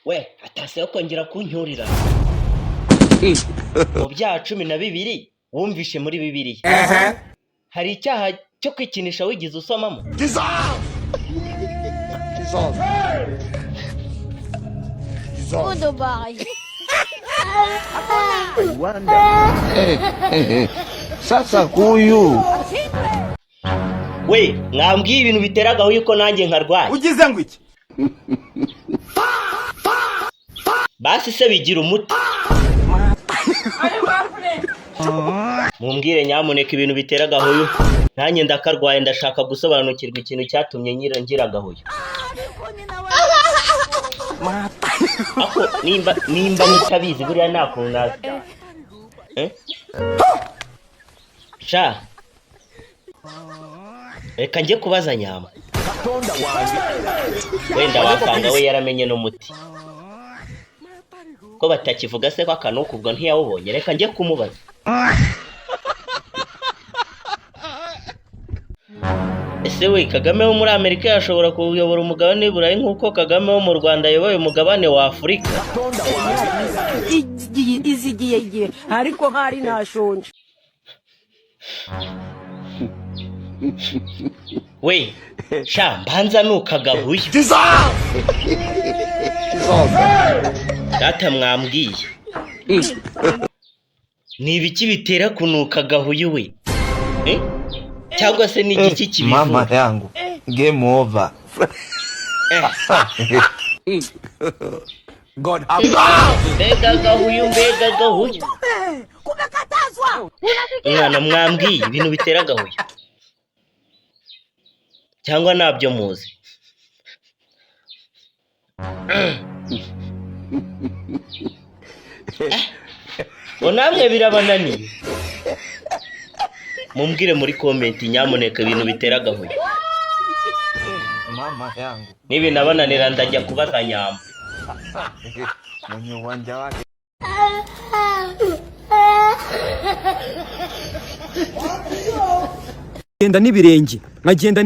we atase yo kongera kuncyurira mu byaha 12 wumvishe muri Bibiliya hari icyaha cyo kwikinisha wigize usomamo. Sasa huyu we mwambwiye ibintu biteragaho yuko nanjye nkarwaye. Ugize ngo iki? Basi se bigira umuti. Mumbwire nyamuneka ibintu biteragaho yo. Nanjye ndakarwaye ndashaka gusobanukirwa ikintu cyatumye ngira gahoyo. Ako nimba mutabizi buriya nakunda. Sha. Reka nje kubaza nyama. Wenda wasanga we yaramenye no muti. Ko batakivuga se ko akanuka ubwo ntiyawubonye, reka nje kumubaza. Ese we Kagame wo muri Amerika yashobora kuyobora umugabane w'Iburayi nkuko Kagame wo mu Rwanda yoboye umugabane wa Afrika? Izigiye ariko hari nashonje. We sha mbanza nukagahuye. Data mwambwiye ni ibiki bitera kunuka gahuye we? Cyangwa se ni igiki kibivu? mama yangu game over. God Mbega gahuye. Kumekatazwa. Mwana mwambwiye ibintu bitera gahuye. Cyangwa nabyo muzi. Onamwe birabananiye. Mumbwire muri comment nyamuneka ibintu bitera gahuye. Mama yangu Nibi nabananira ndajya kubaza nyamba. mwenye uwanja wake. Ngagenda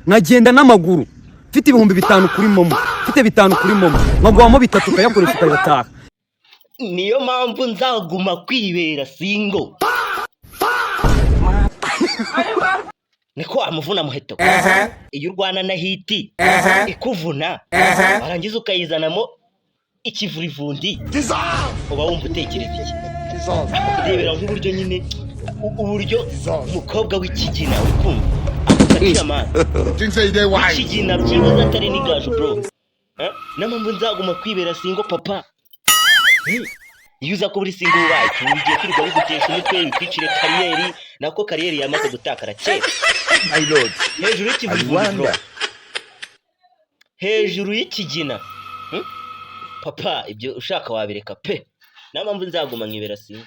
nkagenda n'amaguru. Mfite 5,000 kuri momo. Mfite 5 kuri momo. Nkagwamo 3 ukayakoresha ukayataha. Niyo mpamvu nzaguma kwibera singo. Niko amuvuna muheto. Iyo urwana na hiti ikuvuna barangiza ukayizanamo ikivurivundi. Uba wumva utekereza iki? Rebera nk'uburyo nyine uburyo umukobwa w'ikigina ukumva akakira man. Ikigina byibuze atari nigaju bro. Namwe nzaguma kwibera singo papa. Iyo uza kubura singo wacu ugiye kwirirwa bigutesha umutwe bikwicire kariyeri nako kariyeri yamaze gutakara kera. My lord Hejuru y'ikivurivundi bro. Hejuru y'ikigina. Papa ibyo ushaka wabireka pe. Namwe nzaguma nkibera singo.